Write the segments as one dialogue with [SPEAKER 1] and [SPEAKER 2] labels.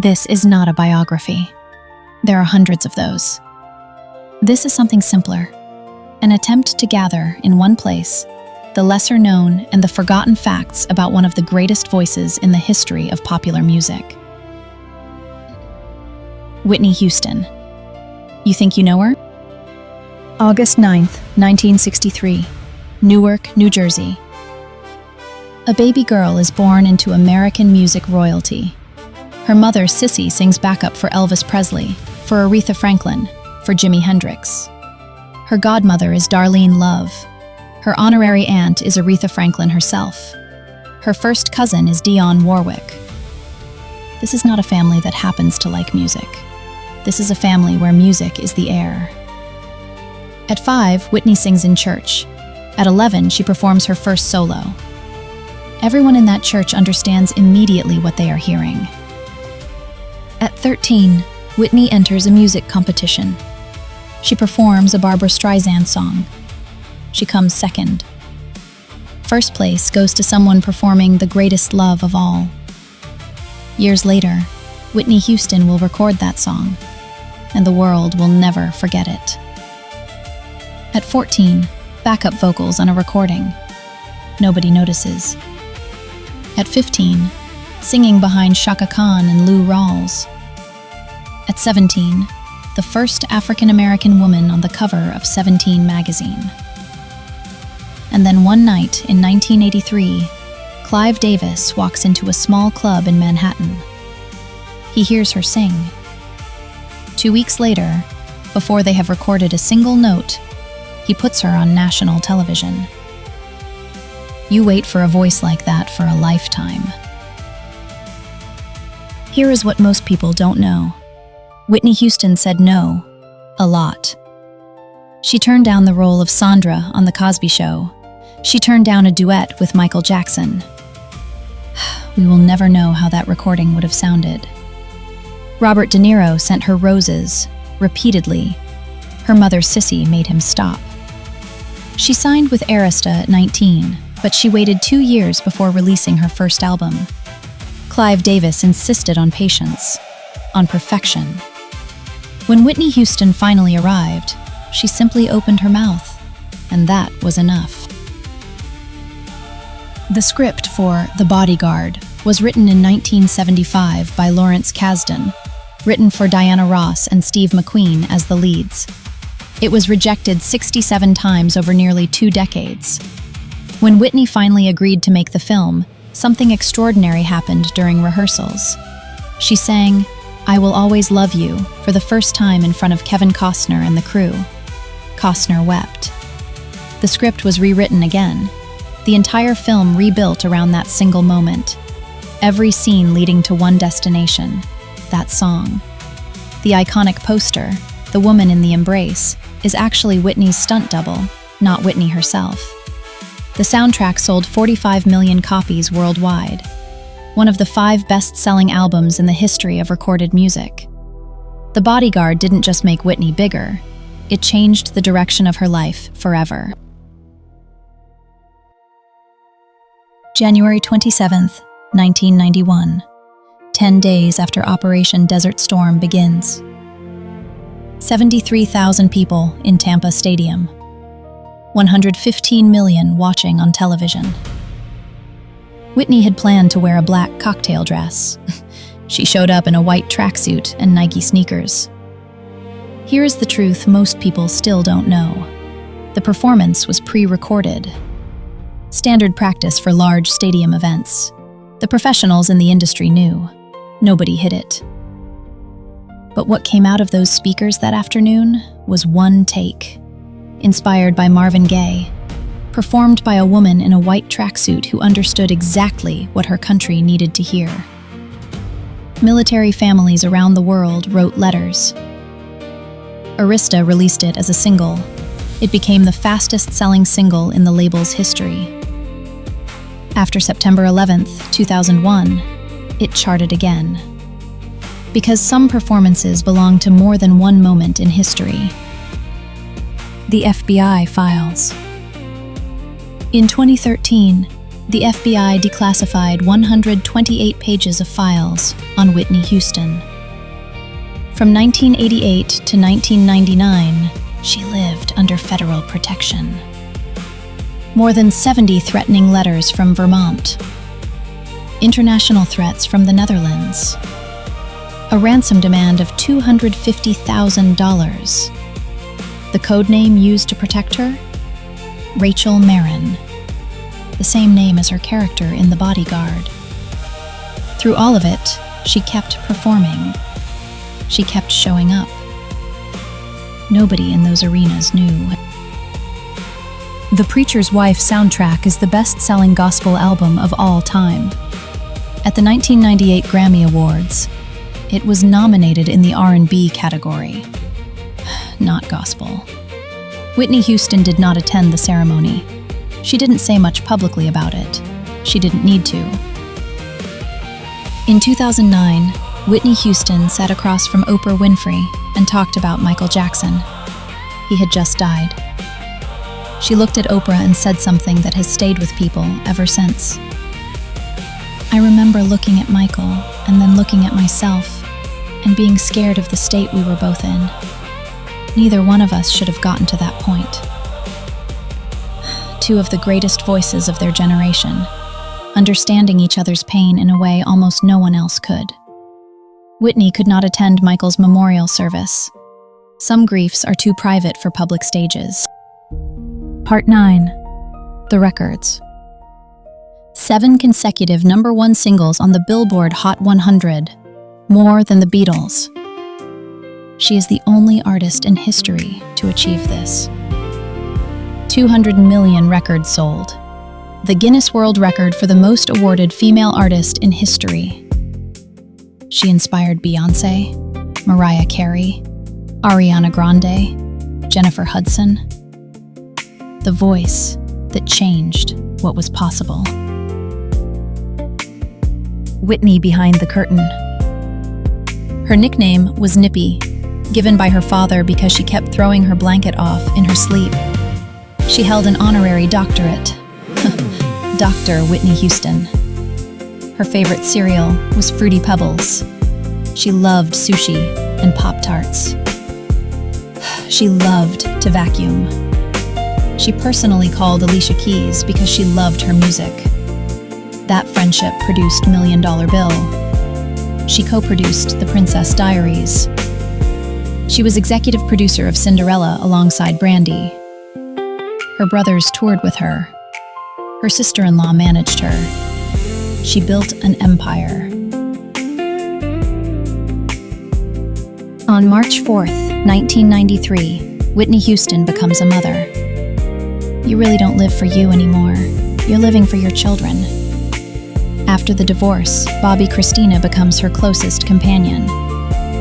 [SPEAKER 1] This is not a biography. There are hundreds of those. This is something simpler, an attempt to gather in one place the lesser-known and the forgotten facts about one of the greatest voices in the history of popular music. Whitney Houston. You think you know her? August 9th, 1963, Newark, New Jersey. A baby girl is born into American music royalty. Her mother, Sissy, sings backup for Elvis Presley, for Aretha Franklin, for Jimi Hendrix. Her godmother is Darlene Love. Her honorary aunt is Aretha Franklin herself. Her first cousin is Dionne Warwick. This is not a family that happens to like music. This is a family where music is the air. At 5, Whitney sings in church. At 11, she performs her first solo. Everyone in that church understands immediately what they are hearing. At 13, Whitney enters a music competition. She performs a Barbra Streisand song. She comes second. First place goes to someone performing The Greatest Love of All. Years later, Whitney Houston will record that song, and the world will never forget it. At 14, backup vocals on a recording. Nobody notices. At 15, singing behind Chaka Khan and Lou Rawls. At 17, the first African-American woman on the cover of 17 magazine. And then one night in 1983, Clive Davis walks into a small club in Manhattan. He hears her sing. 2 weeks later, before they have recorded a single note, he puts her on national television. You wait for a voice like that for a lifetime. Here is what most people don't know. Whitney Houston said no, a lot. She turned down the role of Sandra on The Cosby Show. She turned down a duet with Michael Jackson. We will never know how that recording would have sounded. Robert De Niro sent her roses, repeatedly. Her mother, Sissy, made him stop. She signed with Arista at 19, but she waited 2 years before releasing her first album. Clive Davis insisted on patience, on perfection. When Whitney Houston finally arrived, she simply opened her mouth, and that was enough. The script for The Bodyguard was written in 1975 by Lawrence Kasdan, written for Diana Ross and Steve McQueen as the leads. It was rejected 67 times over nearly 2 decades. When Whitney finally agreed to make the film, something extraordinary happened during rehearsals. She sang, "I Will Always Love You," for the first time in front of Kevin Costner and the crew. Costner wept. The script was rewritten again. The entire film rebuilt around that single moment. Every scene leading to one destination, that song. The iconic poster, the woman in the embrace, is actually Whitney's stunt double, not Whitney herself. The soundtrack sold 45 million copies worldwide, one of the 5 best-selling albums in the history of recorded music. The Bodyguard didn't just make Whitney bigger, it changed the direction of her life forever. January 27th, 1991, 10 days after Operation Desert Storm begins. 73,000 people in Tampa Stadium. 115 million watching on television. Whitney had planned to wear a black cocktail dress. She showed up in a white tracksuit and Nike sneakers. Here is the truth most people still don't know. The performance was pre-recorded. Standard practice for large stadium events. The professionals in the industry knew. Nobody hid it. But what came out of those speakers that afternoon was one take. Inspired by Marvin Gaye. Performed by a woman in a white tracksuit who understood exactly what her country needed to hear. Military families around the world wrote letters. Arista released it as a single. It became the fastest-selling single in the label's history. After September 11th, 2001, it charted again. Because some performances belong to more than one moment in history. The FBI files. In 2013, the FBI declassified 128 pages of files on Whitney Houston. From 1988 to 1999, she lived under federal protection. More than 70 threatening letters from Vermont. International threats from the Netherlands. A ransom demand of $250,000. The codename used to protect her? Rachel Marin. The same name as her character in The Bodyguard. Through all of it, she kept performing. She kept showing up. Nobody in those arenas knew. The Preacher's Wife soundtrack is the best-selling gospel album of all time. At the 1998 Grammy Awards, it was nominated in the R&B category. Not gospel. Whitney Houston did not attend the ceremony. She didn't say much publicly about it. She didn't need to. In 2009, Whitney Houston sat across from Oprah Winfrey and talked about Michael Jackson. He had just died. She looked at Oprah and said something that has stayed with people ever since. I remember looking at Michael and then looking at myself and being scared of the state we were both in. Neither one of us should have gotten to that point. Two of the greatest voices of their generation, understanding each other's pain in a way almost no one else could. Whitney could not attend Michael's memorial service. Some griefs are too private for public stages. Part 9. The Records. 7 consecutive #1 singles on the Billboard Hot 100, more than the Beatles. She is the only artist in history to achieve this. 200 million records sold. The Guinness World Record for the most awarded female artist in history. She inspired Beyoncé, Mariah Carey, Ariana Grande, Jennifer Hudson. The voice that changed what was possible. Whitney behind the curtain. Her nickname was Nippy, given by her father because she kept throwing her blanket off in her sleep. She held an honorary doctorate. Dr. Whitney Houston. Her favorite cereal was Fruity Pebbles. She loved sushi and Pop-Tarts. She loved to vacuum. She personally called Alicia Keys because she loved her music. That friendship produced Million Dollar Bill. She co-produced The Princess Diaries. She was executive producer of Cinderella alongside Brandy. Her brothers toured with her. Her sister-in-law managed her. She built an empire. On March 4th, 1993, Whitney Houston becomes a mother. You really don't live for you anymore. You're living for your children. After the divorce, Bobbi Kristina becomes her closest companion.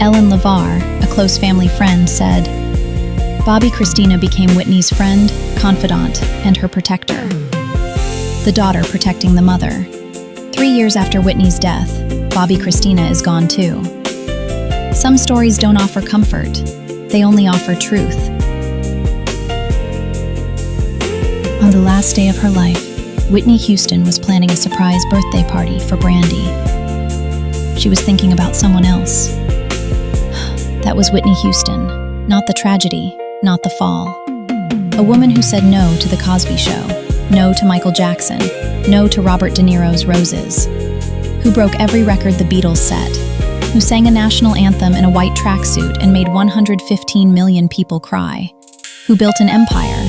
[SPEAKER 1] Ellen LeVar, a close family friend, said, Bobbi Kristina became Whitney's friend, confidant, and her protector. The daughter protecting the mother. 3 years after Whitney's death, Bobbi Kristina is gone too. Some stories don't offer comfort. They only offer truth. On the last day of her life, Whitney Houston was planning a surprise birthday party for Brandy. She was thinking about someone else. That was Whitney Houston, not the tragedy, not the fall. A woman who said no to The Cosby Show, no to Michael Jackson, no to Robert De Niro's Roses, who broke every record the Beatles set, who sang a national anthem in a white tracksuit and made 115 million people cry, who built an empire.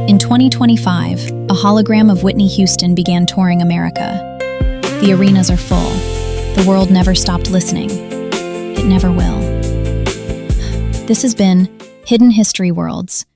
[SPEAKER 1] In 2025, a hologram of Whitney Houston began touring America. The arenas are full. The world never stopped listening. It never will. This has been Hidden History Worlds.